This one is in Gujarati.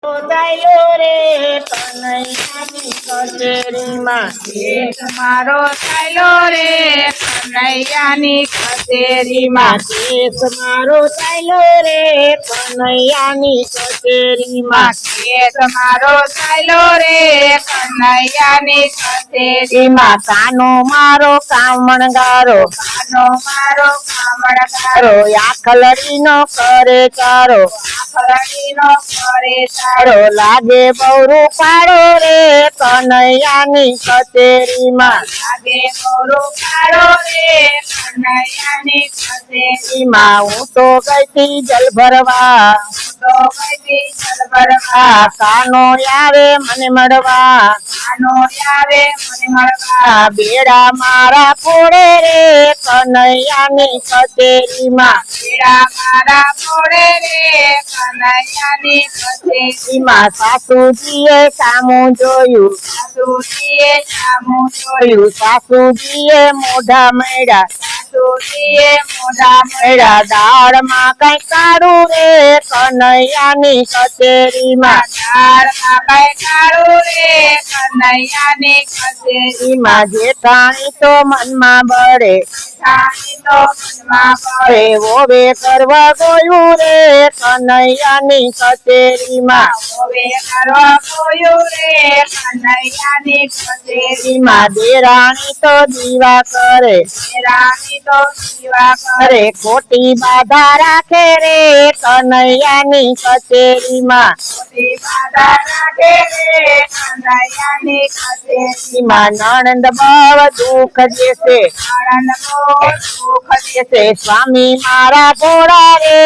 ચાલ્યો રે કનૈયાની કચેરીમાં કેસ મારો ચાલ્યો રે કનૈયાની કચેરીમાં. કેસ મારો ચાલ્યો રે કનૈયાની કચેરીમાં કેસ મારો ચાલ્યો રે કનૈયાની કચેરીમાં. કાનો મારો કામણગારો કાનો મારો કામણગારો આખલડીનો કરે ચારો આખલડીનો કરે ચારો. લાગે બહુ પાડો રે કનૈયાની કચેરીમાં લાગે મોરો કાળો રે કનૈયાની કચેરીમાં. હું તો ગઈતી જલ ભરવા તો કઈ જલભરવા કાનો આવે મને મળવા કાનો આવે મને મળવા. બેડા મારા ફોડે રે કનૈયાની કચેરીમાં બેડા મારા મોડે રે કનૈયાની કચેરીમાં. સાસુજીએ સામું જોયું સાસુજીએ સામું જોયું. સાસુજીએ મોઢા મેળા સાસુજીએ મોઢા મળ્યા. દાળમાં કઈ કાઢું રે કનૈયાની કચેરીમાં દાળમાં કઈ કાળું રે કનૈયાની કચેરીમાં. જેઠાણી તો મનમાં બળે જાણી તો મનમાં પડે. વોવે કરવા ગયું રે કનૈયાની કચેરીમાં હવે કરવા ગયું રે કનૈયાની કચેરીમાં. દેરાણી તો દીવા કરે રાણી તો સેવા કરે. ખોટી બાધા રાખે રે કનૈયાની કચેરીમાં ખોટી બાધા રાખે રે કનૈયાની કચેરીમાં. નણંદ બવ દુઃખ દેશે આનંદ નો સુખ સ્વામી મારા ભોળા રે